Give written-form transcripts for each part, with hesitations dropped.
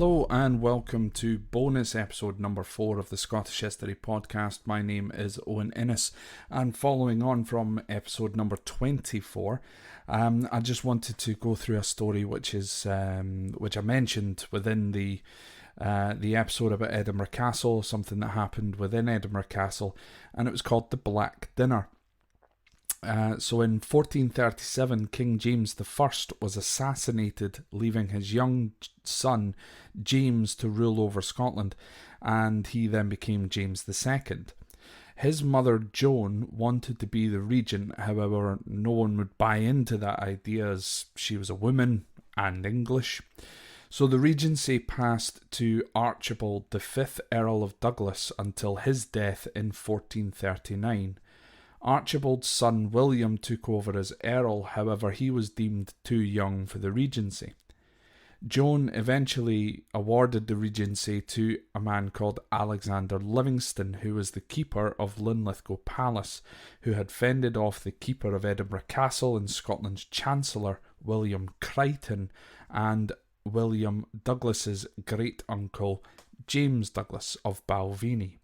Hello and welcome to bonus episode number 4 of the Scottish History Podcast. My name is Owen, and following on from episode number 24, I just wanted to go through a story which I mentioned within the episode about Edinburgh Castle, something that happened within Edinburgh Castle, and it was called the Black Dinner. So in 1437, King James I was assassinated, leaving his young son James to rule over Scotland, and he then became James II. His mother Joan wanted to be the regent, however no one would buy into that idea as she was a woman and English. So the regency passed to Archibald, the 5th Earl of Douglas, until his death in 1439. Archibald's son William took over as Earl, however he was deemed too young for the regency. Joan eventually awarded the regency to a man called Alexander Livingston, who was the keeper of Linlithgow Palace, who had fended off the keeper of Edinburgh Castle and Scotland's Chancellor, William Crichton, and William Douglas's great-uncle, James Douglas of Balvenie,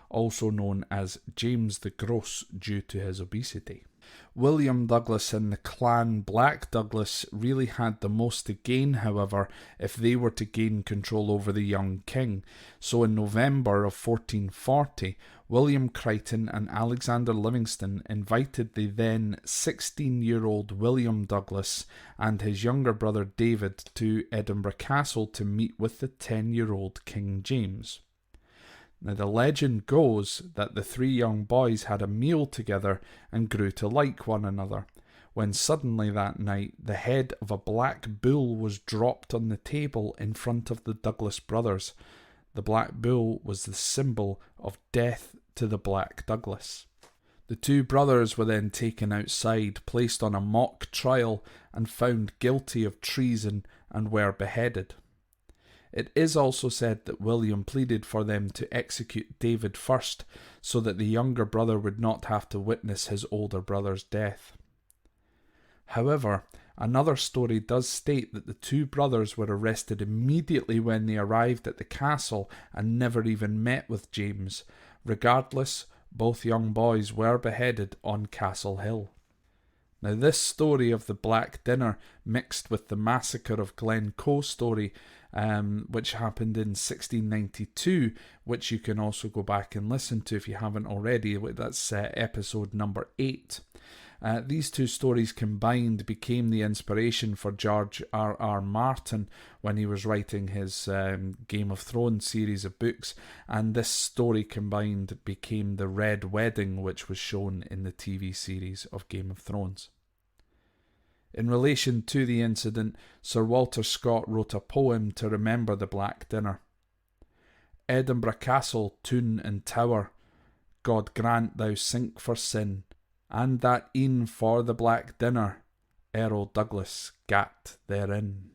also known as James the Gross due to his obesity. William Douglas and the clan Black Douglas really had the most to gain, however, if they were to gain control over the young king. So in November of 1440, William Crichton and Alexander Livingston invited the then 16-year-old William Douglas and his younger brother David to Edinburgh Castle to meet with the 10-year-old King James. Now the legend goes that the three young boys had a meal together and grew to like one another, when suddenly that night the head of a black bull was dropped on the table in front of the Douglas brothers. The black bull was the symbol of death to the Black Douglas. The two brothers were then taken outside, placed on a mock trial, and found guilty of treason and were beheaded. It is also said that William pleaded for them to execute David first, so that the younger brother would not have to witness his older brother's death. However, another story does state that the two brothers were arrested immediately when they arrived at the castle and never even met with James. Regardless, both young boys were beheaded on Castle Hill. Now this story of the Black Dinner mixed with the massacre of Glencoe story, which happened in 1692, which you can also go back and listen to if you haven't already. That's episode number 8. These two stories combined became the inspiration for George R.R. Martin when he was writing his Game of Thrones series of books, and this story combined became the Red Wedding, which was shown in the TV series of Game of Thrones. In relation to the incident, Sir Walter Scott wrote a poem to remember the Black Dinner. Edinburgh Castle, toun and tower, God grant thou sink for sin, and that e'en for the Black Dinner, Earl Douglas gat therein.